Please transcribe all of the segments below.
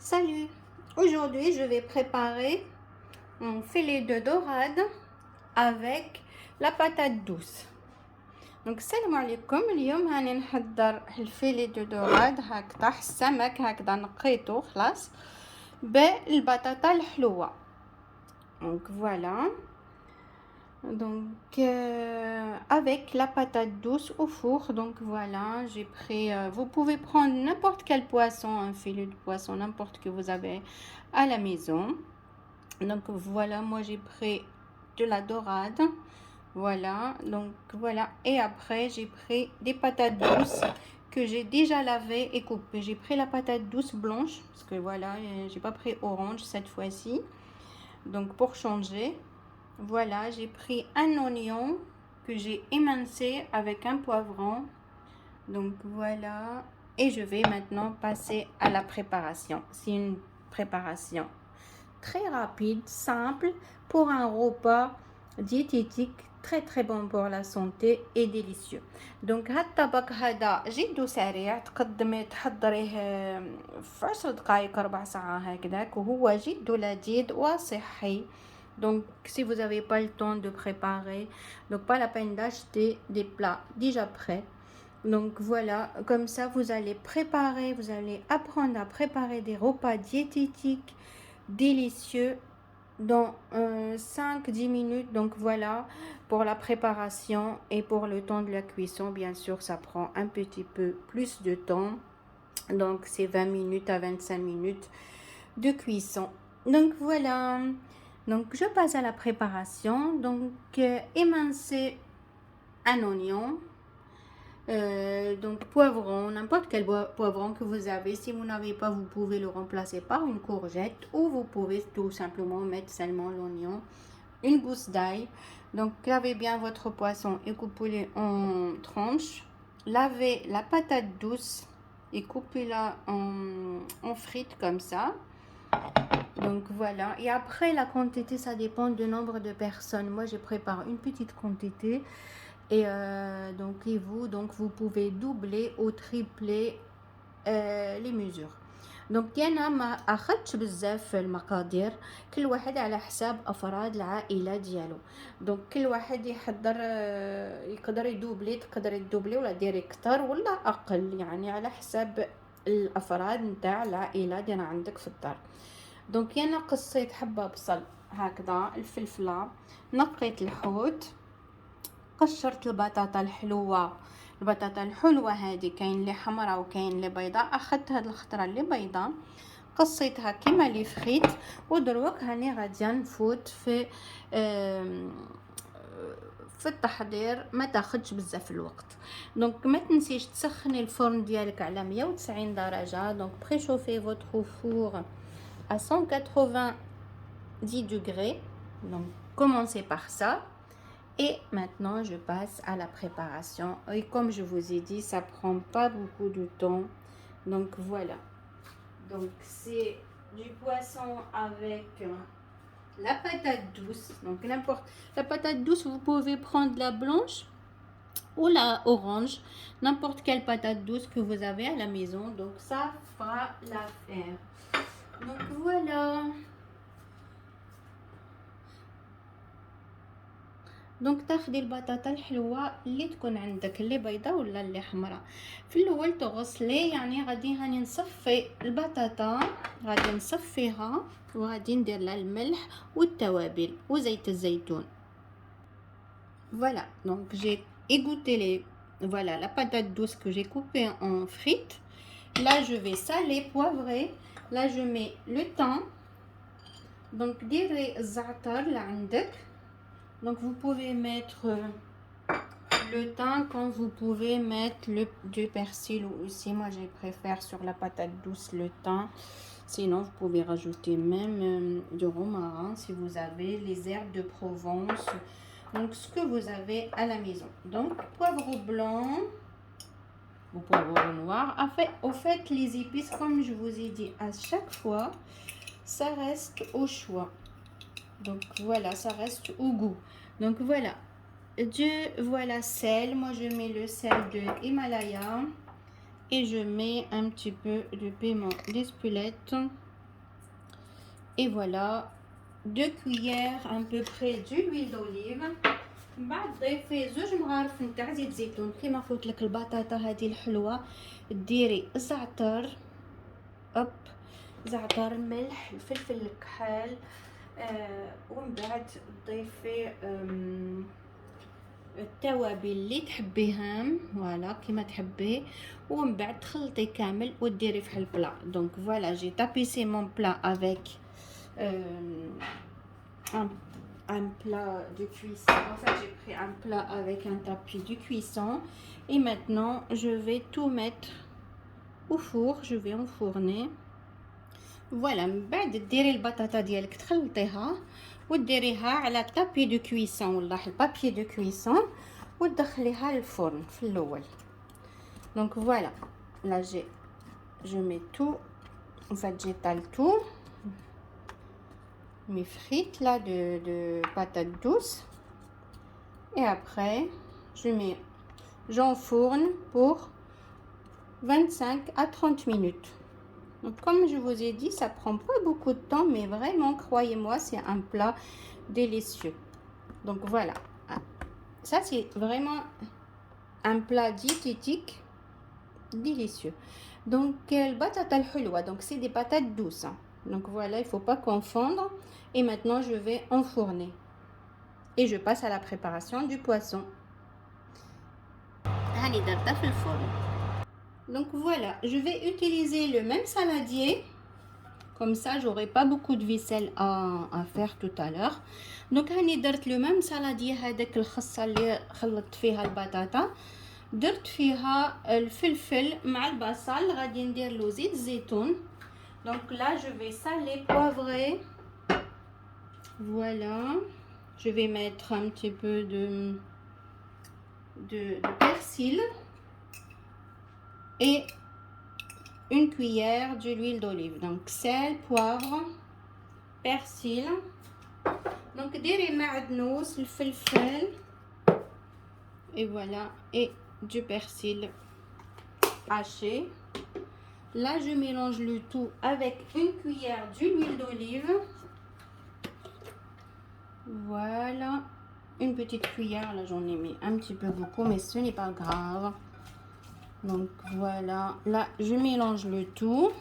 Salut! Aujourd'hui, je vais préparer mon filet de dorade avec la patate douce. Donc, السلام عليكم. اليوم هاني نحضر الفيلي دو دوراد هكذا السمك هكذا نقيته خلاص بالبطاطا الحلوة. Donc voilà. Donc avec la patate douce au four. Donc voilà, j'ai pris, vous pouvez prendre n'importe quel poisson, un filet de poisson, n'importe que vous avez à la maison. Donc voilà, moi j'ai pris de la dorade. Voilà, donc voilà. Et après j'ai pris des patates douces que j'ai déjà lavées et coupées. J'ai pris la patate douce blanche parce que voilà, j'ai pas pris orange cette fois-ci. Donc pour changer. Voilà, j'ai pris un oignon que j'ai émincé avec un poivron. Donc voilà. Et je vais maintenant passer à la préparation. C'est une préparation très rapide, simple, pour un repas diététique très bon pour la santé et délicieux. Donc هاد الطبق هذا جد سريع، تقدمي تحضريه في 10 دقائق 4 ساعات هكذاك، وهو جد لذيذ وصحي. Donc si vous n'avez pas le temps de préparer, donc pas la peine d'acheter des plats déjà prêts. Donc voilà, comme ça vous allez préparer, vous allez apprendre à préparer des repas diététiques délicieux dans 5-10 minutes. Donc voilà pour la préparation et pour le temps de la cuisson. Bien sûr, ça prend un petit peu plus de temps. Donc c'est 20 minutes à 25 minutes de cuisson. Donc voilà. Donc je passe à la préparation. Donc émincer un oignon. Donc poivron, n'importe quel poivron que vous avez. Si vous n'avez pas, vous pouvez le remplacer par une courgette ou vous pouvez tout simplement mettre seulement l'oignon, une gousse d'ail. Donc lavez bien votre poisson et coupez-le en tranches. Lavez la patate douce et coupez-la en frites comme ça. Donc voilà, et après la quantité ça dépend du nombre de personnes. Moi je prépare une petite quantité. Et donc vous pouvez doubler ou tripler les mesures. دونك انا ما اخذتش بزاف في المقادير، كل واحد على حساب افراد العائله ديالو. دونك كل واحد يحضر يقدر يدوبلي، تقدر تدوبلي ولا ديري كتر ولا اقل، يعني على حساب الافراد نتاع العائله اللي عندك في الدار. دونك انا قصيت حبه بصل هكذا، الفلفله، نقيت الحوت، قشرت البطاطا الحلوه. البطاطا الحلوه هذه كاين اللي حمراء وكاين اللي بيضاء، اخذت هاد الخضره اللي بيضاء قصيتها كيما لي فخيت، ودروك هاني غاديه نفوت في التحضير، ما تاخذش بزاف الوقت. دونك ما تنسيش تسخني الفرن ديالك على 190 درجه. دونك بريشوفي فوتر فور à 190 degrés. Donc commencez par ça. Et maintenant, je passe à la préparation. Et comme je vous ai dit, ça prend pas beaucoup de temps. Donc voilà. Donc c'est du poisson avec la patate douce. Donc n'importe la patate douce, vous pouvez prendre la blanche ou la orange, n'importe quelle patate douce que vous avez à la maison. Donc ça fera l'affaire. Donc voilà. دونك تاخدي البطاطا الحلوه اللي تكون عندك، اللي بيضاء ولا اللي حمراء. في الاول تغسلي، يعني غادي هاني نصفي البطاطا، غادي نصفيها وغادي ندير لها الملح والتوابل وزيت الزيتون. Voilà, donc j'ai égoutté voilà la patate douce que j'ai coupée en frites. Là je vais saler, poivrer. Là je mets le thym. Donc ديري الزعتر اللي عندك. Donc vous pouvez mettre le thym, quand vous pouvez mettre du persil aussi. Moi je préfère sur la patate douce le thym. Sinon vous pouvez rajouter même du romarin si vous avez, les herbes de Provence. Donc ce que vous avez à la maison. Donc poivre blanc ou poivre noir. Au fait les épices, comme je vous ai dit à chaque fois, ça reste au choix. Donc voilà, ça reste au goût. Donc voilà, voilà sel. Moi je mets le sel de Himalaya et je mets un petit peu de piment d'Espelette. et voilà 2 cuillères à peu près d'huile d'olive. من بعد ضيفي 2 مغارف نتاع زيت زيتون. كيما قلت لك البطاطا هذه الحلوه ديري زعتر، زعتر، ملح، الفلفل الكحال، ومن بعد تضيفي التوابل اللي تحبيها فوالا كيما تحبي، ومن بعد تخلطي كامل وديري في البلا. دونك فوالا جي تابيسي مون بلا افيك un plat de cuisson. En fait, j'ai pris un plat avec un tapis de cuisson et maintenant je vais tout mettre au four. Je vais enfourner. Voilà, من بعد ديري البطاطا ديالك تخلطيها وديريها على طابي دو كويسون ولا البابي دو كويسون وتدخليها للفرن في الاول. دونك فوالا لا je mets tout, en fait j'étale tout mes frites là de patates douces et après j'enfourne pour 25 à 30 minutes. Donc, comme je vous ai dit, ça prend pas beaucoup de temps, mais vraiment, croyez-moi, c'est un plat délicieux. Donc, voilà. Ça, c'est vraiment un plat diététique délicieux. Donc, le batata al-hulwa, donc c'est des patates douces. Donc, voilà, il faut pas confondre. Et maintenant, je vais enfourner. Et je passe à la préparation du poisson. Donc voilà, je vais utiliser le même saladier. Comme ça, j'aurai pas beaucoup de vaisselle à faire tout à l'heure. Donc هاني درت le même saladier هذاك الخصة اللي خلطت فيها البطاطا، درت فيها الفلفل مع البصل، غادي ندير له زيت الزيتون. Donc là, je vais saler, poivrer. Voilà, je vais mettre un petit peu de persil et une cuillère de l'huile d'olive. Donc sel, poivre, persil. Donc ديري معدنوس الفلفل et voilà, et du persil haché. Là je mélange le tout avec une cuillère d'huile d'olive. Voilà, une petite cuillère, là j'en ai mis un petit peu beaucoup, mais ce n'est pas grave. Donc voilà, là je mélange le tout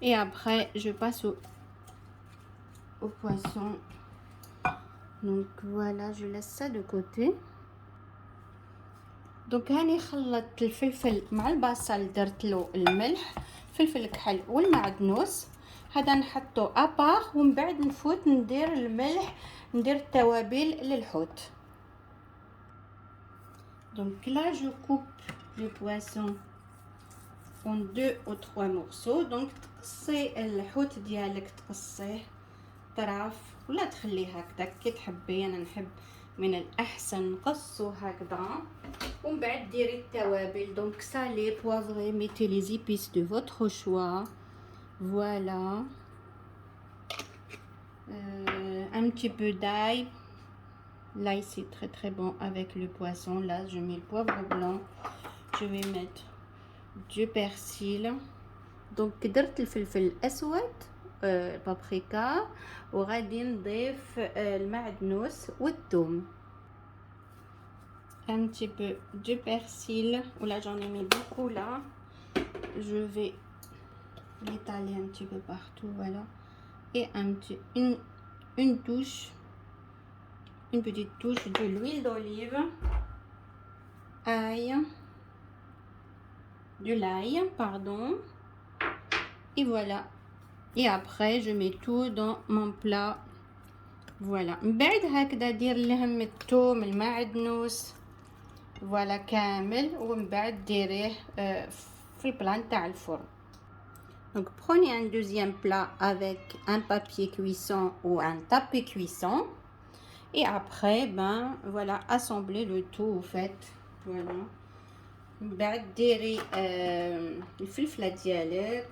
et après je passe au poisson. Donc voilà, je laisse ça de côté. Donc هاني خلطت الفلفل مع البصل، درت له الملح، فلفل الكحل والمعدنوس، هذا نحطه ابار ومن بعد نفوت ندير الملح، ندير التوابل للحوت. Donc là je coupe le poisson en 2 ou 3 morceaux. Donc تقصي الحوت ديالك تقصيه طراف ولا تخليه هكذا كي تحبي. انا نحب من الاحسن نقصو هكذا ومن بعد ديري التوابل. Donc salé, poivré, mettez les épices de votre choix. Voilà, un petit peu d'ail. L'ail c'est très très bon avec le poisson. Là je mets le poivre blanc, je vais mettre du persil. Donc درت الفلفل الاسود بابريكا وغادي نضيف المعدنوس والثوم. Un petit peu de persil. Là j'en ai mis beaucoup là. Je vais l'étaler un petit peu partout, voilà. Et une touche, une petite touche de l'huile d'olive, de l'ail, pardon. Et voilà. Et après je mets tout dans mon plat. Voilà. من بعد هكذا دير لهم الثوم المعدنوس فوالا كامل ومن بعد ديريه في البلان تاع الفرن. Donc prenez un deuxième plat avec un papier cuisson ou un tapis cuisson et après ben voilà, assemblez le tout. Vous faites voilà. من بعد ديري الفلفله ديالك،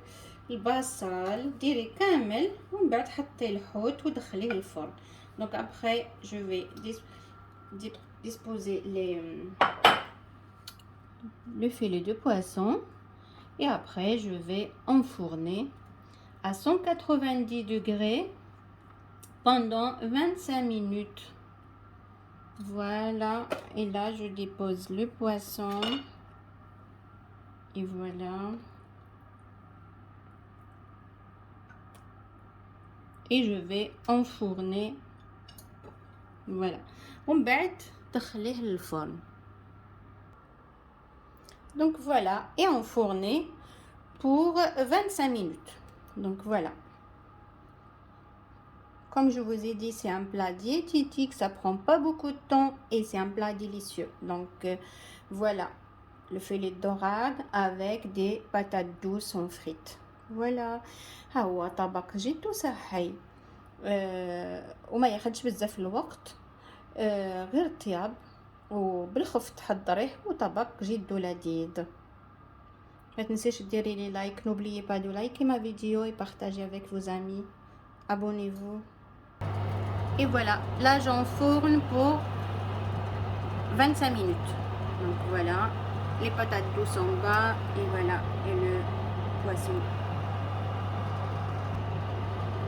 البصل، ديري كامل ومن بعد حطي الحوت ودخليه الفرن. Donc après je vais disposer le filet de poisson et après je vais enfourner à 190 degrés pendant 25 minutes. Voilà, et là je dépose le poisson et voilà, et je vais enfourner. Voilà, ومن بعد تدخليه للفرن. Donc voilà, et enfourner pour 25 minutes. Donc voilà. Comme je vous ai dit, c'est un plat diététique, ça prend pas beaucoup de temps et c'est un plat délicieux. Donc voilà, le filet de dorade avec des patates douces en frites. Voilà, ها هو طبق جدو صحي وما ياخدش بزاف الوقت، غير طياب وبالخف تحضريه، وطبق جدو لذيذ. ما تنسيش ديري لي لايك، n'oubliez pas de liker ma vidéo et partager avec vos amis. Abonnez-vous. Et voilà, là j'enfourne pour 25 minutes. Donc voilà, les patates douces en bas et voilà, et le poisson.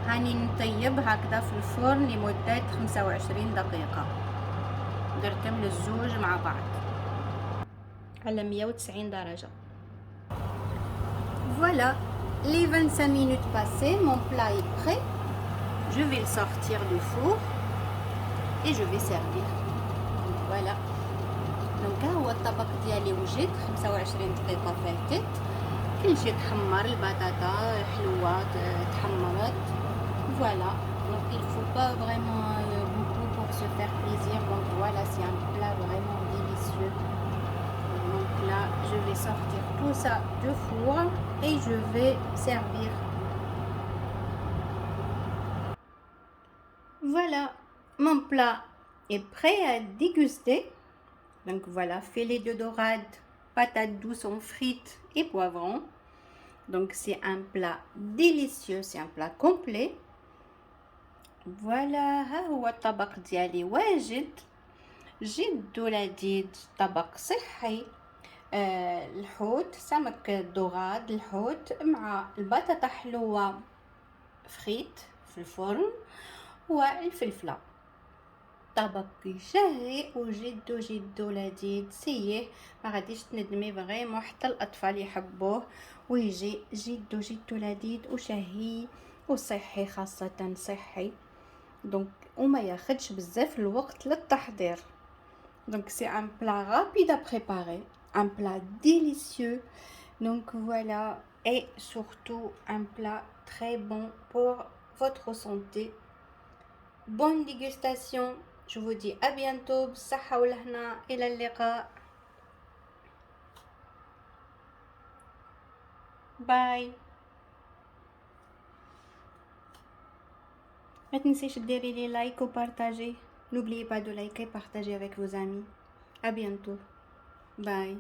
هاني نطيب هكذا في الفرن لمدة 25 دقيقة. درتهم للزوج مع بعض على 190 درجة. Voilà, les 25 minutes passées, mon plat est prêt. Je vais le sortir du four et je vais servir. Donc voilà. Donc ها هو الطبق ديالي وجد 25 دقيقة فاتت، كل شيء تحمر، البطاطا حلوة تحمرت. Voilà. Donc il faut pas vraiment beaucoup pour se faire plaisir. Donc voilà, c'est un plat vraiment délicieux. Donc là, je vais sortir tout ça du four et je vais servir. Voilà, mon plat est prêt à déguster. Donc voilà, filet de dorade, patates douces en frites et poivrons. Donc c'est un plat délicieux, c'est un plat complet. Voilà, ها هو الطبق ديالي واجد جد لذيذ، طبق صحي. الحوت، سمك الدوراد الحوت مع البطاطا حلوة فريت في الفرن والفلفلة. طبق شهي وجد جد لذيذ، سيه ما غاديش تندمي فريمون، حتى الاطفال يحبوه ويجي جد لذيذ وشهي وصحي، خاصة صحي. دونك وما ياخدش بزاف الوقت للتحضير. Donc c'est un plat rapide à préparer, un plat délicieux. Donc voilà, et surtout un plat très bon pour votre santé. Bonne dégustation. Je vous dis à bientôt. بالصحة والهنا، إلى اللقاء. باي. ما تنسيش ديري لي لايك وبارتاجي. N'oubliez pas de liker et partager avec vos amis. À bientôt. Bye.